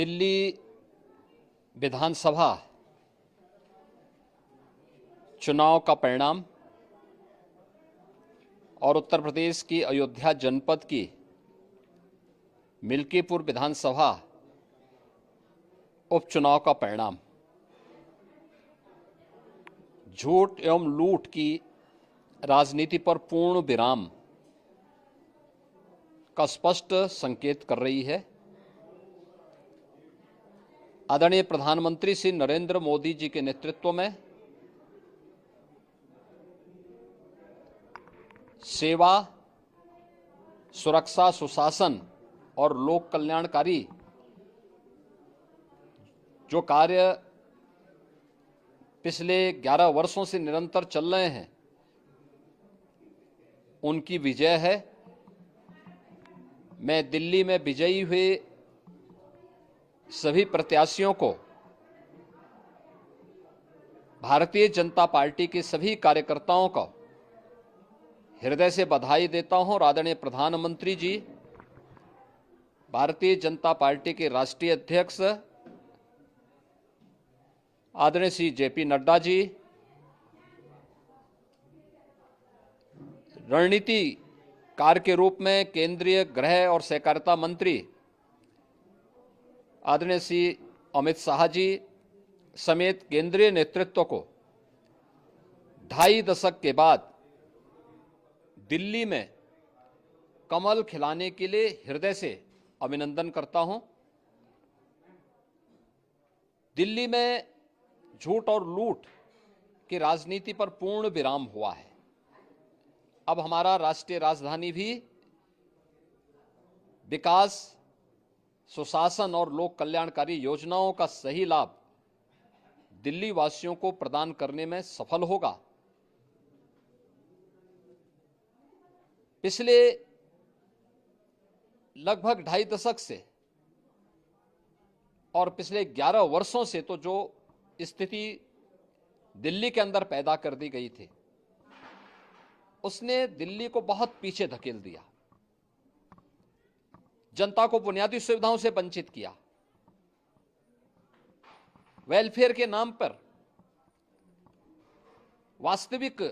दिल्ली विधानसभा चुनाव का परिणाम और उत्तर प्रदेश की अयोध्या जनपद की मिल्कीपुर विधानसभा उपचुनाव का परिणाम झूठ एवं लूट की राजनीति पर पूर्ण विराम का स्पष्ट संकेत कर रही है। आदरणीय प्रधानमंत्री श्री नरेंद्र मोदी जी के नेतृत्व में सेवा, सुरक्षा, सुशासन और लोक कल्याणकारी जो कार्य पिछले 11 वर्षों से निरंतर चल रहे हैं, उनकी विजय है। मैं दिल्ली में विजयी हुए सभी प्रत्याशियों को, भारतीय जनता पार्टी के सभी कार्यकर्ताओं को हृदय से बधाई देता हूं और आदरणीय प्रधानमंत्री जी, भारतीय जनता पार्टी के राष्ट्रीय अध्यक्ष आदरणीय श्री जेपी नड्डा जी, रणनीतिकार के रूप में केंद्रीय गृह और सहकारिता मंत्री आदरणीय श्री अमित शाह जी समेत केंद्रीय नेतृत्व को 2.5 दशक के बाद दिल्ली में कमल खिलाने के लिए हृदय से अभिनंदन करता हूं। दिल्ली में झूठ और लूट की राजनीति पर पूर्ण विराम हुआ है। अब हमारा राष्ट्रीय राजधानी भी विकास, सुशासन और लोक कल्याणकारी योजनाओं का सही लाभ दिल्ली वासियों को प्रदान करने में सफल होगा। पिछले लगभग 2.5 दशक से और पिछले 11 वर्षों से तो जो स्थिति दिल्ली के अंदर पैदा कर दी गई थी, उसने दिल्ली को बहुत पीछे धकेल दिया, जनता को बुनियादी सुविधाओं से वंचित किया। वेलफेयर के नाम पर वास्तविक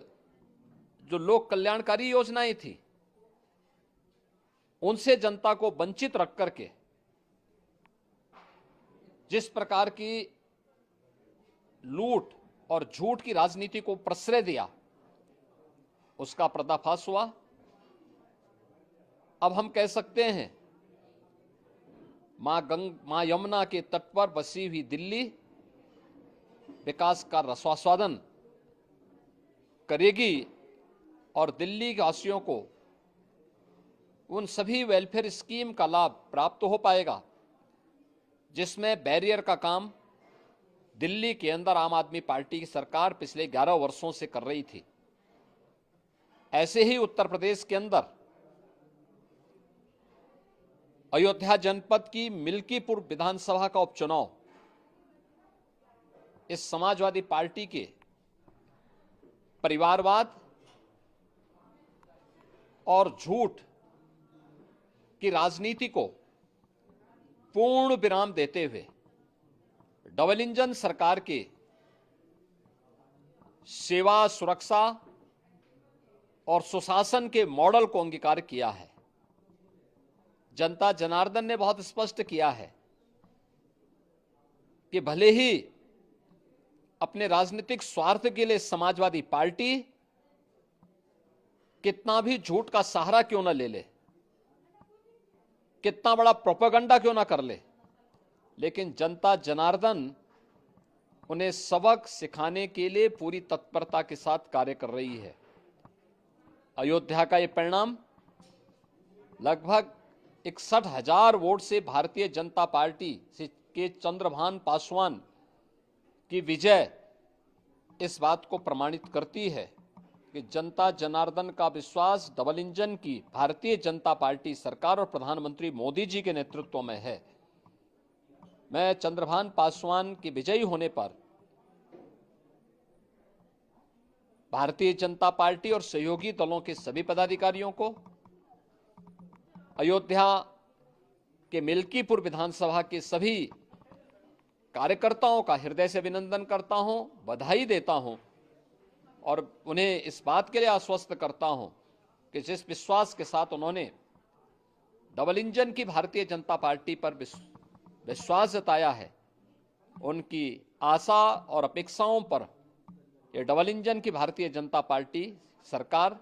जो लोक कल्याणकारी योजनाएं थी, उनसे जनता को वंचित रख करके जिस प्रकार की लूट और झूठ की राजनीति को प्रश्रय दिया, उसका पर्दाफाश हुआ। अब हम कह सकते हैं मां यमुना के तट पर बसी हुई दिल्ली विकास का रसास्वादन करेगी और दिल्ली वासियों को उन सभी वेलफेयर स्कीम का लाभ प्राप्त हो पाएगा जिसमें बैरियर का काम दिल्ली के अंदर आम आदमी पार्टी की सरकार पिछले 11 वर्षों से कर रही थी। ऐसे ही उत्तर प्रदेश के अंदर अयोध्या जनपद की मिल्कीपुर विधानसभा का उपचुनाव इस समाजवादी पार्टी के परिवारवाद और झूठ की राजनीति को पूर्ण विराम देते हुए डबल इंजन सरकार के सेवा, सुरक्षा और सुशासन के मॉडल को अंगीकार किया है। जनता जनार्दन ने बहुत स्पष्ट किया है कि भले ही अपने राजनीतिक स्वार्थ के लिए समाजवादी पार्टी कितना भी झूठ का सहारा क्यों न ले ले, कितना बड़ा प्रोपेगेंडा क्यों ना कर ले, लेकिन जनता जनार्दन उन्हें सबक सिखाने के लिए पूरी तत्परता के साथ कार्य कर रही है। अयोध्या का ये परिणाम लगभग 61,000 वोट से भारतीय जनता पार्टी के चंद्रभान पासवान की विजय इस बात को प्रमाणित करती है कि जनता जनार्दन का विश्वास डबल इंजन की भारतीय जनता पार्टी सरकार और प्रधानमंत्री मोदी जी के नेतृत्व में है। मैं चंद्रभान पासवान के विजयी होने पर भारतीय जनता पार्टी और सहयोगी दलों के सभी पदाधिकारियों को, अयोध्या कि मिल्कीपुर विधानसभा के सभी कार्यकर्ताओं का हृदय से अभिनंदन करता हूं, बधाई देता हूं और उन्हें इस बात के लिए आश्वस्त करता हूं कि जिस विश्वास के साथ उन्होंने डबल इंजन की भारतीय जनता पार्टी पर विश्वास जताया है, उनकी आशा और अपेक्षाओं पर ये डबल इंजन की भारतीय जनता पार्टी सरकार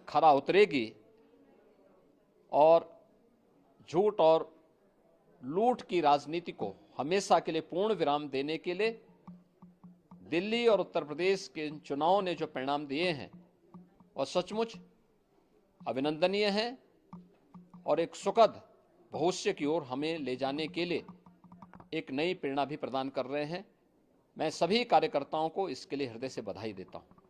खरा उतरेगी और झूठ और लूट की राजनीति को हमेशा के लिए पूर्ण विराम देने के लिए दिल्ली और उत्तर प्रदेश के चुनावों ने जो परिणाम दिए हैं और सचमुच अभिनंदनीय हैं और एक सुखद भविष्य की ओर हमें ले जाने के लिए एक नई प्रेरणा भी प्रदान कर रहे हैं। मैं सभी कार्यकर्ताओं को इसके लिए हृदय से बधाई देता हूं।